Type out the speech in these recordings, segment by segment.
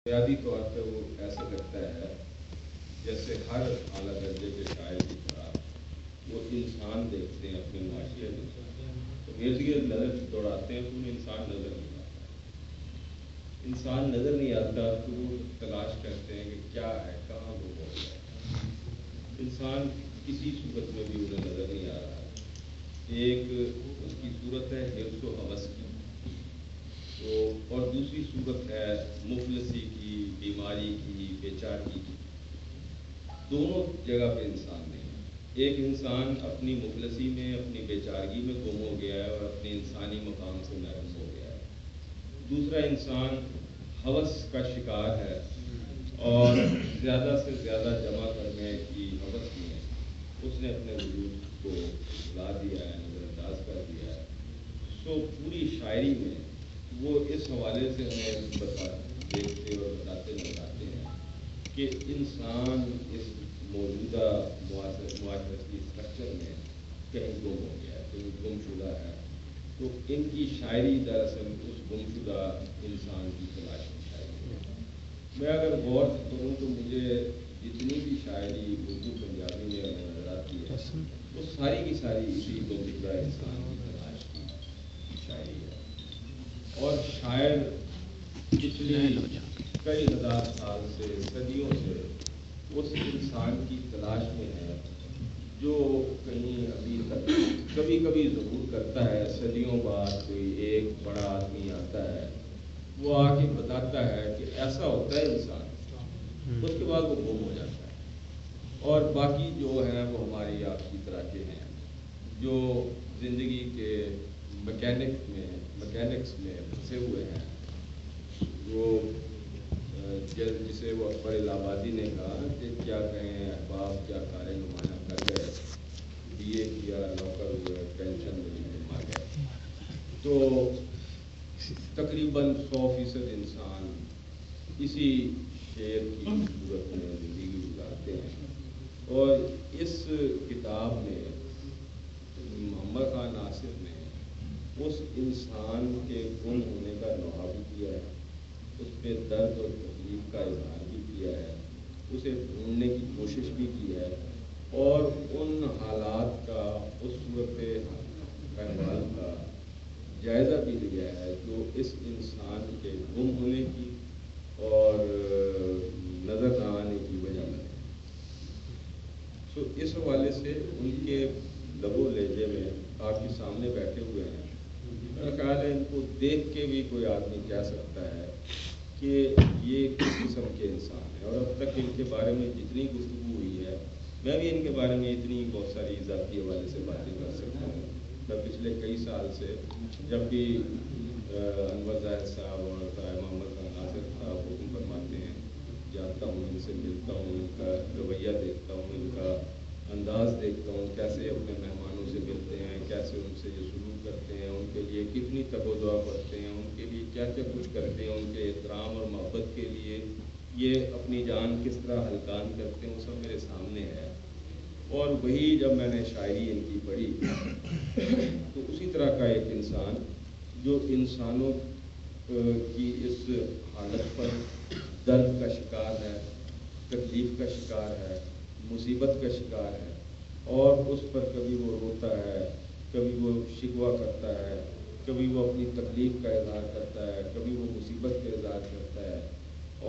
بنیادی طور پہ وہ ایسا لگتا ہے جیسے ہر اعلیٰ درجے کے شاعر کی طرح وہ انسان دیکھتے ہیں اپنے معاشرے میں، تو ارد نظر دوڑاتے ہیں تو انہیں انسان نظر نہیں آتا، انسان نظر نہیں آتا تو وہ تلاش کرتے ہیں کہ کیا ہے، کہاں وہ ہو گیا۔ انسان کسی صورت میں بھی انہیں نظر نہیں آ رہا۔ ایک اس کی صورت ہے حرص و ہوس کی، تو اور دوسری صورت ہے مفلسی کی، بیماری کی، بیچارگی کی۔ دونوں جگہ پہ انسان نہیں ہے۔ ایک انسان اپنی مفلسی میں، اپنی بیچارگی میں گم ہو گیا ہے اور اپنے انسانی مقام سے محروم ہو گیا ہے۔ دوسرا انسان ہوس کا شکار ہے اور زیادہ سے زیادہ جمع کرنے کی ہوس میں اس نے اپنے وجود کو بھلا دیا ہے، نظر انداز کر دیا ہے۔ سو پوری شاعری میں وہ اس حوالے سے ہمیں دیکھتے اور بتاتے نظر آتے ہیں کہ انسان اس موجودہ معاشرتی اسٹرکچر میں کہیں گم ہو گیا ہے، کہیں گم شدہ ہے۔ تو ان کی شاعری دراصل اس گم شدہ انسان کی تلاش کی شاعری ہے۔ میں اگر غور کروں تو مجھے جتنی بھی شاعری اردو پنجابی میں ہمیں نظر آتی ہے وہ ساری کی ساری اسی گم شدہ انسان کی تلاش کی شاعری ہے۔ اور شاعر پچھلی کئی ہزار سال سے، صدیوں سے اس انسان کی تلاش میں ہے جو کہیں ابھی تک کبھی کبھی ضرور کرتا ہے۔ صدیوں بعد کوئی ایک بڑا آدمی آتا ہے، وہ آ کے بتاتا ہے کہ ایسا ہوتا ہے انسان، اس کے بعد وہ گم ہو جاتا ہے۔ اور باقی جو ہیں وہ ہماری آپ کی طرح کے ہیں جو زندگی کے مکینکس میں پھنسے ہوئے ہیں۔ وہ جسے وہ اکبر الہ آبادی نے کہا کہ کیا کہیں احباب کیا کار نمایاں کر گئے، دیے کیا نوکر ہوئے پینشن ملی مار گئے۔ تو تقریباً 100% انسان اسی شعر کی صورت میں زندگی گزارتے ہیں۔ اور اس کتاب میں محمد خان ناصر نے اس انسان کے گم ہونے کا نوحہ بھی کیا ہے، اس پہ درد اور تکلیف کا اظہار بھی کیا ہے، اسے ڈھونڈنے کی کوشش بھی کی ہے، اور ان حالات کا، اس صورت احوال کا جائزہ بھی لیا ہے جو اس انسان کے گم ہونے کی اور نظر نہ آنے کی وجہ ہے۔ سو اس حوالے سے ان کے لب و لہجے میں آپ کے سامنے بیٹھے ہوئے ہیں، میرا خیال ہے ان کو دیکھ کے بھی کوئی آدمی کہہ سکتا ہے کہ یہ کس قسم کے انسان ہیں۔ اور اب تک ان کے بارے میں جتنی گفتگو ہوئی ہے، میں بھی ان کے بارے میں اتنی بہت ساری ذاتی حوالے سے باتیں کر سکتا ہوں۔ میں پچھلے کئی سال سے جب بھی انور زاہد صاحب اور محمد خان ناصر صاحب حکم فرماتے ہیں، جاتا ہوں، ان سے ملتا ہوں، ان کا رویہ دیکھتا ہوں، ان کا انداز دیکھتا ہوں، کیسے اپنے مہمانوں سے ملتے ہیں، کیسے ان سے یہ سلوک کرتے ہیں، ان کے لیے کتنی تگ و دعا کرتے ہیں، ان کے لیے کیا کیا کچھ کرتے ہیں، ان کے احترام اور محبت کے لیے یہ اپنی جان کس طرح ہلکان کرتے ہیں، وہ سب میرے سامنے ہے۔ اور وہی جب میں نے شاعری ان کی پڑھی تو اسی طرح کا ایک انسان جو انسانوں کی اس حالت پر درد کا شکار ہے، تکلیف کا شکار ہے، مصیبت کا شکار ہے، اور اس پر کبھی وہ روتا ہے، کبھی وہ شکوہ کرتا ہے، کبھی وہ اپنی تکلیف کا اظہار کرتا ہے، کبھی وہ مصیبت کا اظہار کرتا ہے،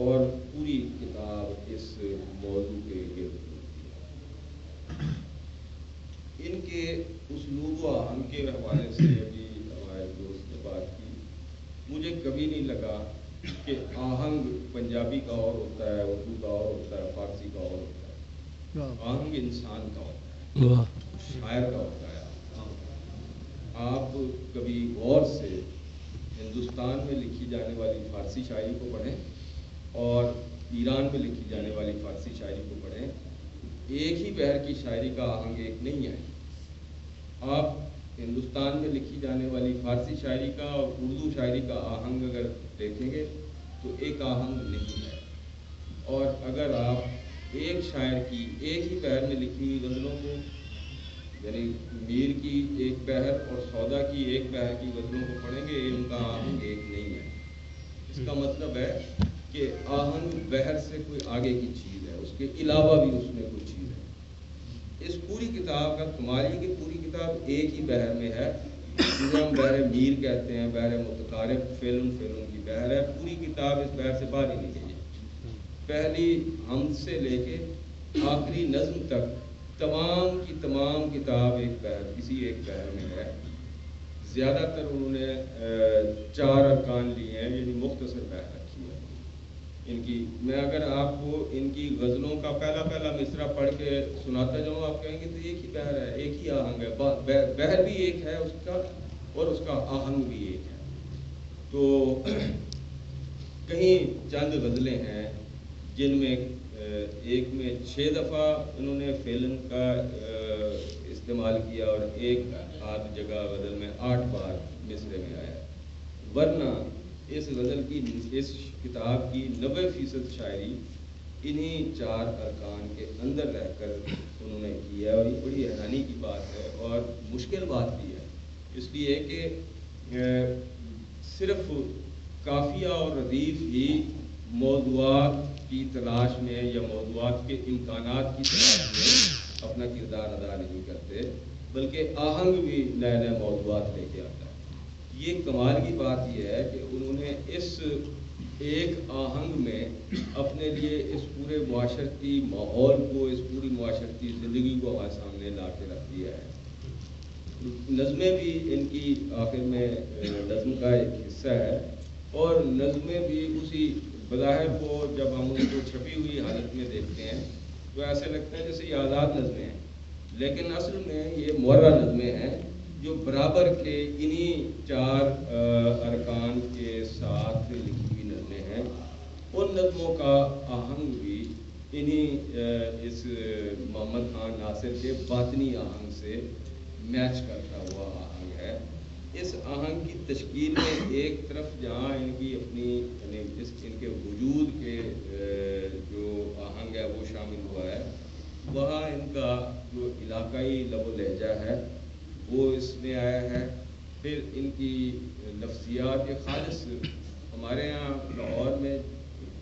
اور پوری کتاب اس موضوع کے گرد ہوتی ہے۔ ان کے اسلوب و آہنگ کے حوالے سے بھی ہمارے دوست نے بات کی۔ مجھے کبھی نہیں لگا کہ آہنگ پنجابی کا اور ہوتا ہے، اردو کا اور ہوتا ہے، فارسی کا اور ہوتا ہے۔ آہنگ انسان کا ہوتا ہے، شاعر کا ہوتا ہے۔ آپ کبھی غور سے ہندوستان میں لکھی جانے والی فارسی شاعری کو پڑھیں اور ایران میں لکھی جانے والی فارسی شاعری کو پڑھیں، ایک ہی بحر کی شاعری کا آہنگ ایک نہیں ہے۔ آپ ہندوستان میں لکھی جانے والی فارسی شاعری کا اور اردو شاعری کا آہنگ اگر دیکھیں گے تو ایک آہنگ نہیں ہے۔ اور اگر آپ ایک شاعر کی ایک ہی بحر میں لکھی ہوئی غزلوں کو، یعنی میر کی ایک بحر اور سودا کی ایک بحر کی غزلوں کو پڑھیں گے، ان کا آہنگ ایک نہیں ہے۔ اس کا مطلب ہے کہ آہنگ بحر سے کوئی آگے کی چیز ہے، اس کے علاوہ بھی اس میں کوئی چیز ہے۔ اس پوری کتاب کا کمال یہ کہ پوری کتاب ایک ہی بحر میں ہے، جسے ہم بحر میر کہتے ہیں، بحر متقارب فعل کی بحر ہے۔ پوری کتاب اس بحر سے باہر ہی نہیں گئی ہے۔ پہلی حمد سے لے کے آخری نظم تک تمام کی تمام کتاب کسی ایک بحر میں ہے۔ زیادہ تر انہوں نے 4 ارکان لیے ہیں، یعنی مختصر بحر رکھی ہے ان کی۔ میں اگر آپ کو ان کی غزلوں کا پہلا مصرع پڑھ کے سناتا جاؤں، آپ کہیں گے تو ایک ہی بحر ہے، ایک ہی آہنگ ہے، بحر بھی ایک ہے اس کا اور اس کا آہنگ بھی ایک ہے۔ تو کہیں چند غزلیں ہیں جن میں ایک میں 6 دفعہ انہوں نے فعلن کا استعمال کیا اور ایک آدھ جگہ غزل میں 8 بار مصرے میں آیا، ورنہ اس غزل کی اس کتاب کی 90% شاعری انہی 4 ارکان کے اندر رہ کر انہوں نے کی ہے، اور یہ بڑی حیرانی کی بات ہے اور مشکل بات بھی ہے، اس لیے کہ صرف قافیہ اور ردیف ہی موضوعات کی تلاش میں یا موضوعات کے امکانات کی تلاش میں اپنا کردار ادا نہیں کرتے، بلکہ آہنگ بھی نئے نئے موضوعات لے کے آتا ہے۔ یہ کمال کی بات یہ ہے کہ انہوں نے اس ایک آہنگ میں اپنے لیے اس پورے معاشرتی ماحول کو، اس پوری معاشرتی زندگی کو ہمارے سامنے لا کے رکھ دیا ہے۔ نظمیں بھی ان کی آخر میں نظم کا ایک حصہ ہے، اور نظمیں بھی اسی بظاہر کو جب ہم ان کو چھپی ہوئی حالت میں دیکھتے ہیں تو ایسے لگتا ہے جیسے یہ آزاد نظمیں ہیں، لیکن اصل میں یہ معرہ نظمیں ہیں جو برابر کے انہی 4 ارکان کے ساتھ لکھی ہوئی نظمیں ہیں۔ ان نظموں کا آہنگ بھی انہی اس محمد خان ناصر کے باطنی آہنگ سے میچ کرتا ہوا آہنگ ہے۔ اس آہنگ کی تشکیل میں ایک طرف جہاں ان کی اپنی یعنی ان کے وجود کے جو آہنگ ہے وہ شامل ہوا ہے، وہاں ان کا جو علاقائی لب و لہجہ ہے وہ اس میں آیا ہے۔ پھر ان کی لفظیات کے خالص ہمارے یہاں لاہور میں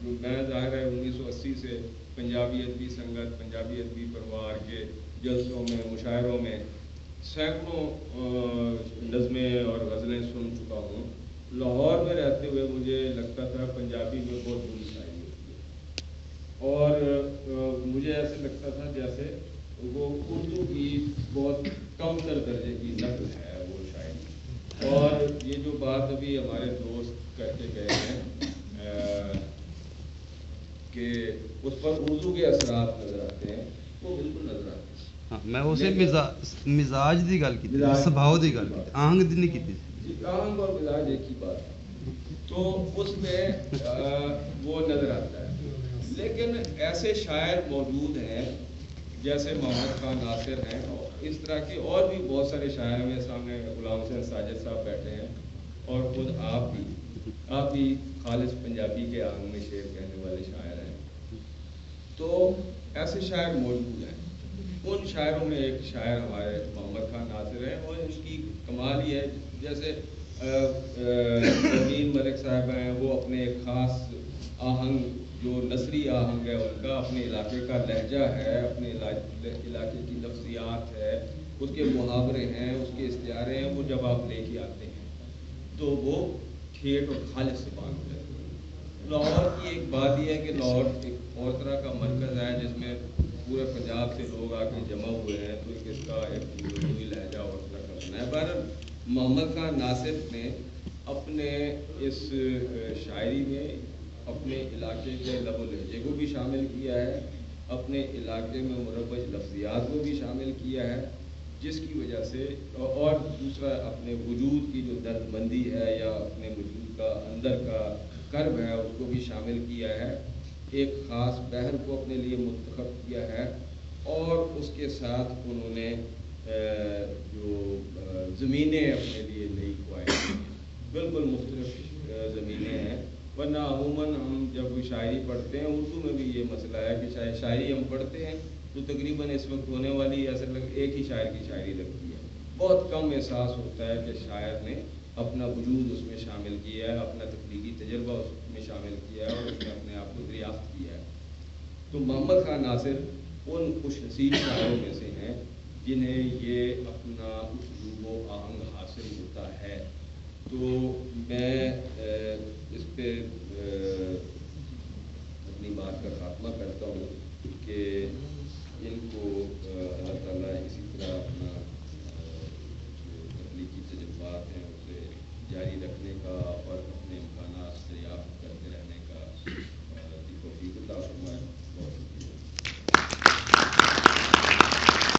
میں ظاہر ہے 1980 سے پنجابی ادبی سنگت، پنجابی ادبی پروار کے جلسوں میں، مشاعروں میں سینکڑوں نظمیں اور غزلیں سن چکا ہوں۔ لاہور میں رہتے ہوئے مجھے لگتا تھا پنجابی میں بہت بری شاعری ہوتی ہے، اور مجھے ایسے لگتا تھا جیسے وہ اردو کی بہت کم تر درجے کی نقل ہے وہ شاعری۔ اور یہ جو بات ابھی ہمارے دوست کر کے گئے ہیں کہ اس پر اردو کے اثرات نظر آتے ہیں، وہ بالکل نظر آتے ہیں۔ میں اسے مزاج دی گل کی، سبھاؤ دی گل کی، آہنگ دی نہیں کی۔ جی، آہنگ اور مزاج ایک ہی بات ہے، تو اس میں وہ نظر آتا ہے۔ لیکن ایسے شاعر موجود ہیں جیسے محمد خان ناصر ہیں، اس طرح کے اور بھی بہت سارے شاعر ہیں۔ سامنے غلام حسین ساجد صاحب بیٹھے ہیں، اور خود آپ بھی خالص پنجابی کے آہنگ میں شعر کہنے والے شاعر ہیں۔ تو ایسے شاعر موجود ہیں۔ ان شاعروں میں ایک شاعر ہمارے محمد خان ناصر ہیں، اور ان کی کمال یہ ہے جیسے امین ملک صاحب ہیں، وہ اپنے ایک خاص آہنگ جو نثری آہنگ ہے ان کا، اپنے علاقے کا لہجہ ہے، اپنے علاقے کی لفظیات ہے، اس کے محاورے ہیں، اس کے استعارے ہیں، وہ جب آپ لے کے آتے ہیں تو وہ ٹھیٹ اور خالص زبان ہو جاتی ہے۔ لاہور کی ایک بات یہ ہے کہ لاہور ایک اور طرح کا مرکز ہے جس میں پورے پنجاب سے لوگ آ کے جمع ہوئے ہیں، تو اس کا ایک اردوی لہجہ اور طرح کا بنا ہے۔ بہرحال محمد خان ناصر نے اپنے اس شاعری میں اپنے علاقے کے لب و لہجے کو بھی شامل کیا ہے، اپنے علاقے میں مروج لفظیات کو بھی شامل کیا ہے، جس کی وجہ سے اور دوسرا اپنے وجود کی جو درد مندی ہے یا اپنے وجود کا اندر کا کرب ہے اس کو بھی شامل کیا ہے، ایک خاص بحر کو اپنے لیے منتخب کیا ہے، اور اس کے ساتھ انہوں نے جو زمینیں اپنے لیے نہیں کھوائیں، بالکل مختلف زمینیں ہیں۔ ورنہ عموماً ہم جب شاعری پڑھتے ہیں، اردو میں بھی یہ مسئلہ ہے کہ شاعری ہم پڑھتے ہیں تو تقریباً اس وقت ہونے والی ایک ہی شاعر کی شاعری لگتی ہے، بہت کم احساس ہوتا ہے کہ شاعر نے اپنا وجود اس میں شامل کیا ہے، اپنا تخلیقی تجربہ اس میں شامل کیا ہے اور اس میں اپنے آپ کو دریافت کیا ہے. تو محمد خان ناصر ان خوش نصیب شاعروں میں سے ہیں جنہیں یہ اپنا اسلوب و آہنگ حاصل ہوتا ہے. تو میں اس پہ اپنی بات کا خاتمہ کرتا ہوں کہ ان کو اللہ تعالیٰ اسی طرح اپنا جو تخلیقی تجربات ہیں اسے جاری رکھنے کا اور اپنے امکانات دریافت کرتے رہنے کا توفیق عطا فرمائے.